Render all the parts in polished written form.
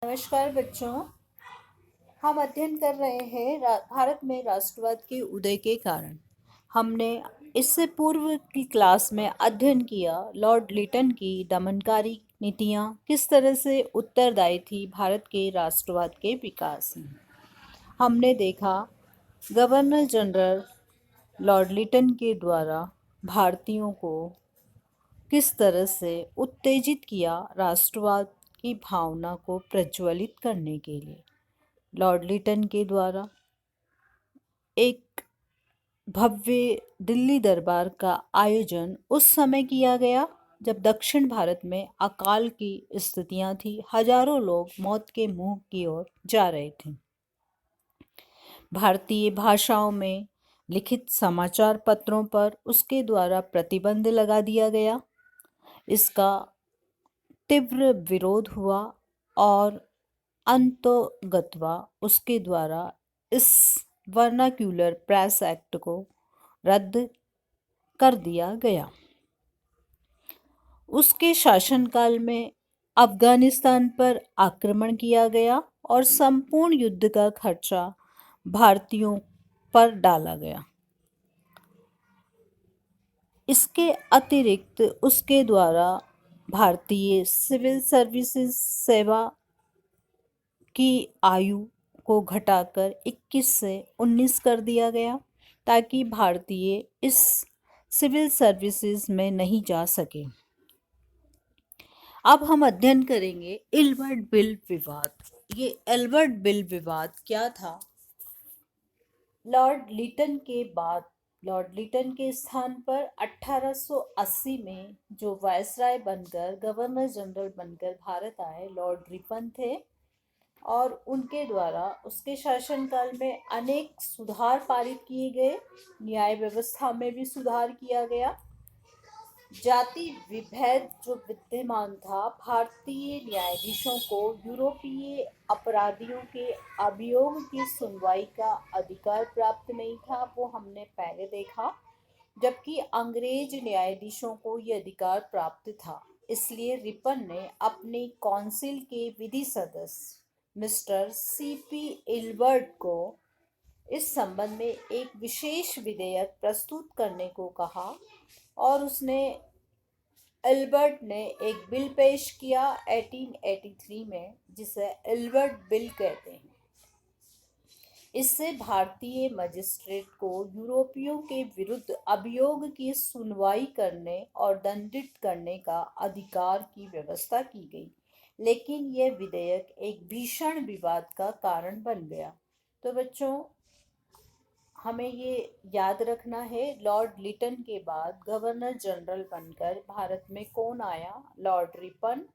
नमस्कार बच्चों। हम अध्ययन कर रहे हैं भारत में राष्ट्रवाद के उदय के कारण। हमने इससे पूर्व की क्लास में अध्ययन किया लॉर्ड लिटन की दमनकारी नीतियाँ किस तरह से उत्तरदायी थी भारत के राष्ट्रवाद के विकास में। हमने देखा गवर्नर जनरल लॉर्ड लिटन के द्वारा भारतीयों को किस तरह से उत्तेजित किया राष्ट्रवाद की भावना को प्रज्वलित करने के लिए। लॉर्ड लिटन के द्वारा एक भव्य दिल्ली दरबार का आयोजन उस समय किया गया जब दक्षिण भारत में अकाल की स्थितियां थी। हजारों लोग मौत के मुंह की ओर जा रहे थे। भारतीय भाषाओं में लिखित समाचार पत्रों पर उसके द्वारा प्रतिबंध लगा दिया गया। इसका तीव्र विरोध हुआ और अंततोगत्वा उसके द्वारा इस वर्नाक्यूलर प्रेस एक्ट को रद्द कर दिया गया। उसके शासनकाल में अफगानिस्तान पर आक्रमण किया गया और संपूर्ण युद्ध का खर्चा भारतीयों पर डाला गया। इसके अतिरिक्त उसके द्वारा भारतीय सिविल सर्विसेज सेवा की आयु को घटाकर 21 से 19 कर दिया गया ताकि भारतीय इस सिविल सर्विसेज में नहीं जा सके। अब हम अध्ययन करेंगे एल्बर्ट बिल विवाद। ये एल्बर्ट बिल विवाद क्या था? लॉर्ड लिटन के बाद लॉर्ड लिटन के स्थान पर 1880 में जो वायसराय बनकर गवर्नर जनरल बनकर भारत आए लॉर्ड रिपन थे और उनके द्वारा उसके शासनकाल में अनेक सुधार पारित किए गए। न्याय व्यवस्था में भी सुधार किया गया। जाति विभेद जो विद्यमान था, भारतीय न्यायाधीशों को यूरोपीय अपराधियों के अभियोग की सुनवाई का अधिकार प्राप्त नहीं था, वो हमने पहले देखा, जबकि अंग्रेज न्यायाधीशों को ये अधिकार प्राप्त था। इसलिए रिपन ने अपनी काउंसिल के विधि सदस्य मिस्टर सीपी एल्बर्ट को इस संबंध में एक विशेष विधेयक प्रस्तुत करने को कहा और उसने एल्बर्ट ने एक बिल पेश किया 1883 में, जिसे एल्बर्ट बिल कहते हैं। इससे भारतीय मजिस्ट्रेट को यूरोपियों के विरुद्ध अभियोग की सुनवाई करने और दंडित करने का अधिकार की व्यवस्था की गई। लेकिन यह विधेयक एक भीषण विवाद का कारण बन गया। तो बच्चों, हमें ये याद रखना है, लॉर्ड लिटन के बाद गवर्नर जनरल बनकर भारत में कौन आया? Lord Ripon.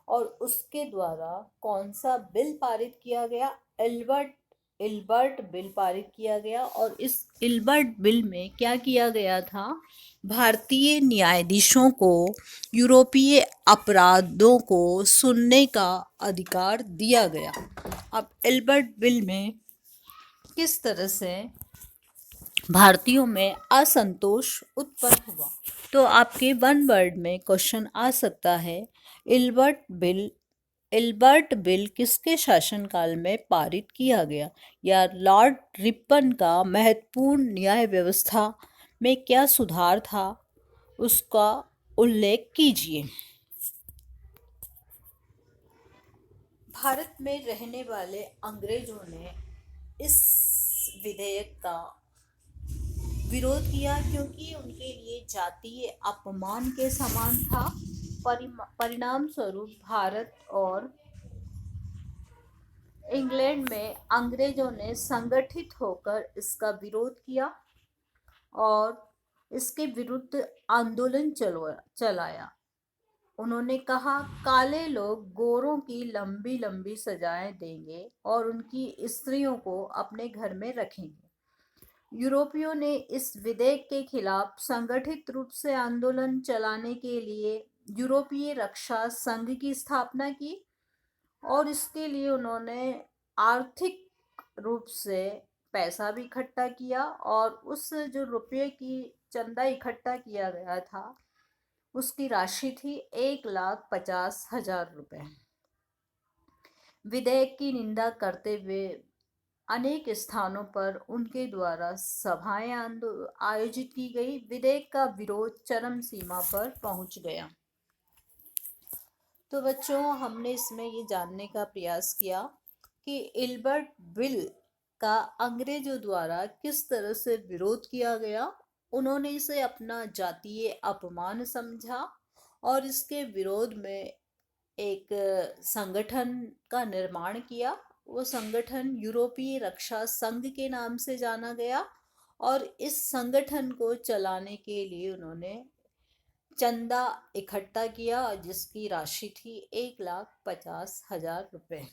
और उसके द्वारा कौन सा बिल पारित किया गया? एल्बर्ट बिल पारित किया गया। और इस एल्बर्ट बिल में क्या किया गया था? भारतीय न्यायाधीशों को यूरोपीय अपराधों को सुनने का अधिकार दिया गया। अब एल्बर्ट बिल में किस तरह से भारतीयों में असंतोष उत्पन्न हुआ? तो आपके वन वर्ड में क्वेश्चन आ सकता है, एल्बर्ट बिल किसके शासनकाल में पारित किया गया, या लॉर्ड रिपन का महत्वपूर्ण न्याय व्यवस्था में क्या सुधार था, उसका उल्लेख कीजिए। भारत में रहने वाले अंग्रेजों ने इस विधेयक का विरोध किया क्योंकि उनके लिए जातीय अपमान के समान था। परिणाम स्वरूप भारत और इंग्लैंड में अंग्रेजों ने संगठित होकर इसका विरोध किया और इसके विरुद्ध आंदोलन चलाया। उन्होंने कहा, काले लोग गोरों की लंबी लंबी सजाएं देंगे और उनकी स्त्रियों को अपने घर में रखेंगे। यूरोपियों ने इस विधेयक के खिलाफ संगठित रूप से आंदोलन चलाने के लिए यूरोपीय रक्षा संघ की स्थापना की और इसके लिए उन्होंने आर्थिक रूप से पैसा भी इकट्ठा किया और उस जो रुपये की चंदा इकट्ठा किया गया था उसकी राशि थी 1,50,000 रुपये। विधेयक की निंदा करते हुए अनेक स्थानों पर उनके द्वारा सभाएं आयोजित की गई। विधेयक का विरोध चरम सीमा पर पहुंच गया। तो बच्चों, हमने इसमें ये जानने का प्रयास किया कि इल्बर्ट बिल का अंग्रेजों द्वारा किस तरह से विरोध किया गया। उन्होंने इसे अपना जातीय अपमान समझा और इसके विरोध में एक संगठन का निर्माण किया। वो संगठन यूरोपीय रक्षा संघ के नाम से जाना गया और इस संगठन को चलाने के लिए उन्होंने चंदा इकट्ठा किया, जिसकी राशि थी 1,50,000 रुपए।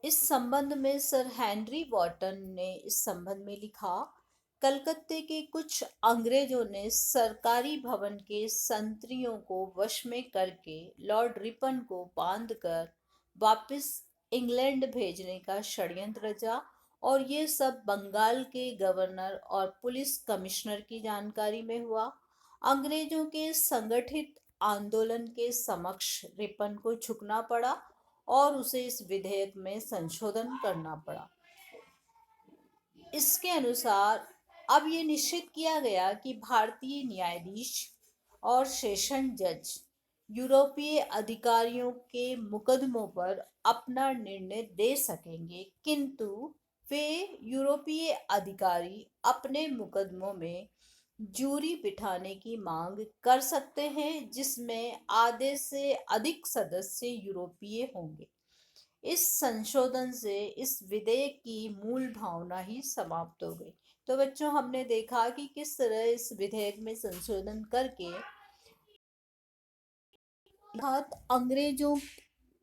इस संबंध में सर हेनरी वॉटन ने इस संबंध में लिखा, कलकत्ते के कुछ अंग्रेजों ने सरकारी भवन के संतरियों को वश में करके लॉर्ड रिपन को बांधकर वापस इंग्लैंड भेजने का षड्यंत्र रचा और ये सब बंगाल के गवर्नर और पुलिस कमिश्नर की जानकारी में हुआ। अंग्रेजों के संगठित आंदोलन के समक्ष रिपन को झुकना पड़ा और उसे इस विधेयक में संशोधन करना पड़ा। इसके अनुसार अब ये निश्चित किया गया कि भारतीय न्यायाधीश और सेशन जज यूरोपीय अधिकारियों के मुकदमों पर अपना निर्णय दे सकेंगे, किंतु वे यूरोपीय अधिकारी अपने मुकदमों में जूरी बिठाने की मांग कर सकते हैं जिसमें आधे से अधिक सदस्य यूरोपीय होंगे। इस संशोधन से इस विधेयक की मूल भावना ही समाप्त हो गई। तो बच्चों, हमने देखा कि किस तरह इस विधेयक में संशोधन करके अंग्रेजों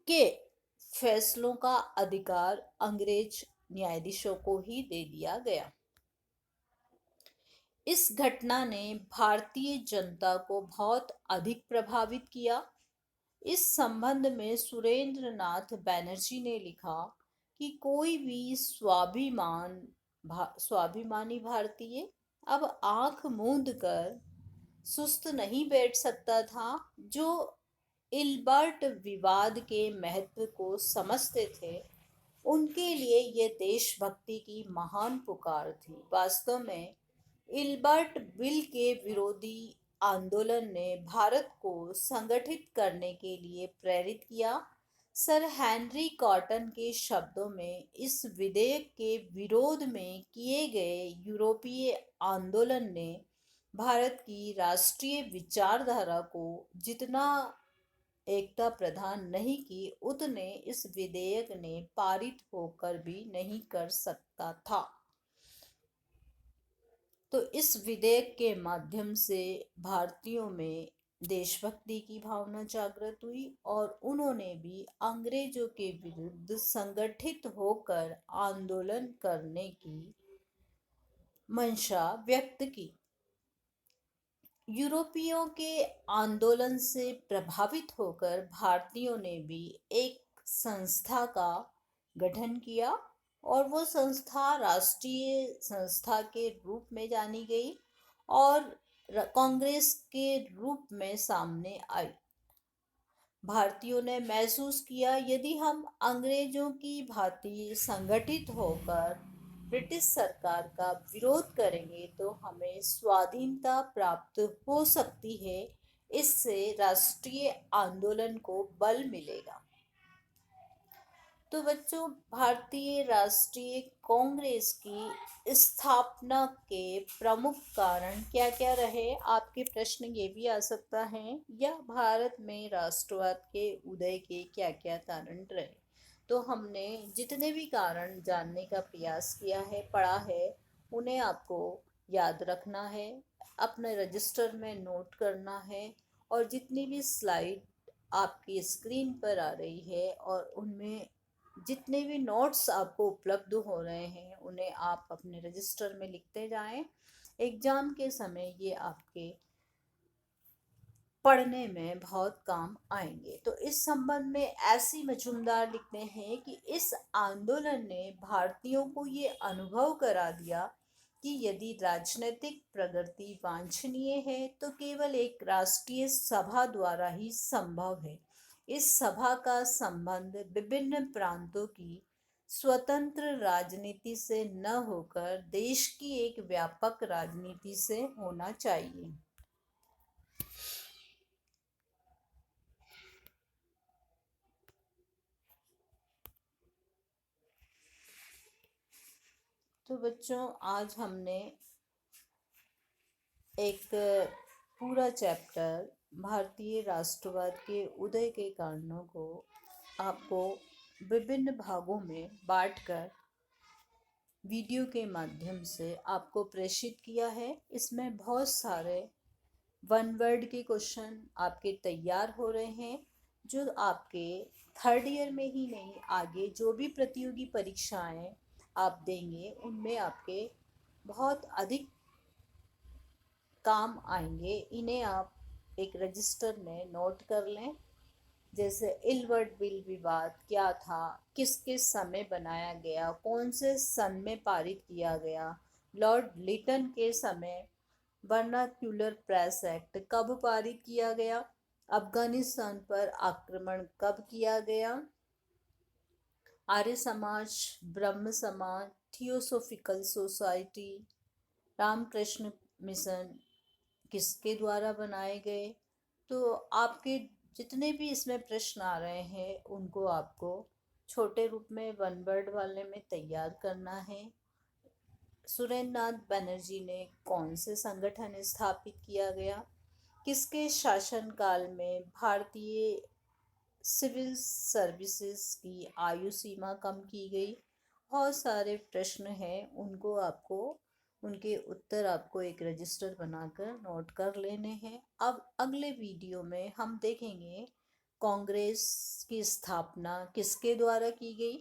के फैसलों का अधिकार अंग्रेज न्यायाधीशों को ही दे दिया गया। इस घटना ने भारतीय जनता को बहुत अधिक प्रभावित किया। इस संबंध में सुरेंद्र नाथ बैनर्जी ने लिखा कि कोई भी स्वाभिमानी भारतीय अब आंख मूंद कर सुस्त नहीं बैठ सकता था। जो इल्बर्ट विवाद के महत्व को समझते थे, उनके लिए यह देशभक्ति की महान पुकार थी। वास्तव में इल्बर्ट बिल के विरोधी आंदोलन ने भारत को संगठित करने के लिए प्रेरित किया। सर हेनरी कॉटन के शब्दों में, इस विधेयक के विरोध में किए गए यूरोपीय आंदोलन ने भारत की राष्ट्रीय विचारधारा को जितना एकता प्रदान नहीं की, उतने इस विधेयक ने पारित होकर भी नहीं कर सकता था। तो इस विधेयक के माध्यम से भारतीयों में देशभक्ति की भावना जागृत हुई और उन्होंने भी अंग्रेजों के विरुद्ध संगठित होकर आंदोलन करने की मंशा व्यक्त की। यूरोपियों के आंदोलन से प्रभावित होकर भारतीयों ने भी एक संस्था का गठन किया और वो संस्था राष्ट्रीय संस्था के रूप में जानी गई और कांग्रेस के रूप में सामने आई। भारतीयों ने महसूस किया, यदि हम अंग्रेजों की भांति संगठित होकर ब्रिटिश सरकार का विरोध करेंगे तो हमें स्वाधीनता प्राप्त हो सकती है। इससे राष्ट्रीय आंदोलन को बल मिलेगा। तो बच्चों, भारतीय राष्ट्रीय कांग्रेस की स्थापना के प्रमुख कारण क्या क्या रहे? आपके प्रश्न ये भी आ सकता है, या भारत में राष्ट्रवाद के उदय के क्या क्या कारण रहे? तो हमने जितने भी कारण जानने का प्रयास किया है, पढ़ा है, उन्हें आपको याद रखना है, अपने रजिस्टर में नोट करना है और जितनी भी स्लाइड आपकी स्क्रीन पर आ रही है और उनमें जितने भी नोट्स आपको उपलब्ध हो रहे हैं, उन्हें आप अपने रजिस्टर में लिखते जाएं। एग्ज़ाम के समय ये आपके पढ़ने में बहुत काम आएंगे। तो इस संबंध में ऐसी मजूमदार लिखते हैं कि इस आंदोलन ने भारतीयों को ये अनुभव करा दिया कि यदि राजनीतिक प्रगति वांछनीय है तो केवल एक राष्ट्रीय सभा द्वारा ही संभव है। इस सभा का संबंध विभिन्न प्रांतों की स्वतंत्र राजनीति से न होकर देश की एक व्यापक राजनीति से होना चाहिए। तो बच्चों, आज हमने एक पूरा चैप्टर भारतीय राष्ट्रवाद के उदय के कारणों को आपको विभिन्न भागों में बांटकर वीडियो के माध्यम से आपको प्रेषित किया है। इसमें बहुत सारे वन वर्ड के क्वेश्चन आपके तैयार हो रहे हैं, जो आपके थर्ड ईयर में ही नहीं, आगे जो भी प्रतियोगी परीक्षाएं आप देंगे उनमें आपके बहुत अधिक काम आएंगे। इन्हें आप एक रजिस्टर में नोट कर लें। जैसे इलवर्ट बिल विवाद क्या था, किस किस समय बनाया गया, कौन से सन में पारित किया गया, लॉर्ड लिटन के समय वर्नाक्यूलर प्रेस एक्ट कब पारित किया गया, अफगानिस्तान पर आक्रमण कब किया गया, आर्य समाज, ब्रह्म समाज, थियोसोफिकल सोसाइटी, रामकृष्ण मिशन किसके द्वारा बनाए गए। तो आपके जितने भी इसमें प्रश्न आ रहे हैं उनको आपको छोटे रूप में वन वर्ड वाले में तैयार करना है। सुरेंद्र नाथ बनर्जी ने कौन से संगठन स्थापित किया गया, किसके शासनकाल में भारतीय सिविल सर्विसेज की आयु सीमा कम की गई। बहुत सारे प्रश्न हैं, उनको आपको उनके उत्तर आपको एक रजिस्टर बनाकर नोट कर लेने हैं। अब अगले वीडियो में हम देखेंगे कांग्रेस की स्थापना किसके द्वारा की गई,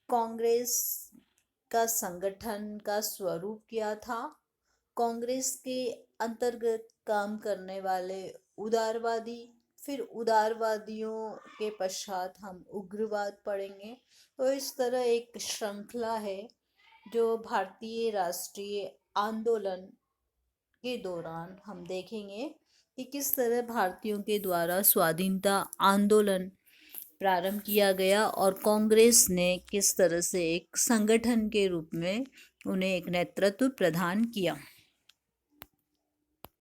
कांग्रेस का संगठन का स्वरूप क्या था, कांग्रेस के अंतर्गत काम करने वाले उदारवादी, फिर उदारवादियों के पश्चात हम उग्रवाद पढ़ेंगे। तो इस तरह एक श्रृंखला है जो भारतीय राष्ट्रीय आंदोलन के दौरान हम देखेंगे कि किस तरह भारतीयों के द्वारा स्वाधीनता आंदोलन प्रारंभ किया गया और कांग्रेस ने किस तरह से एक संगठन के रूप में उन्हें एक नेतृत्व प्रदान किया।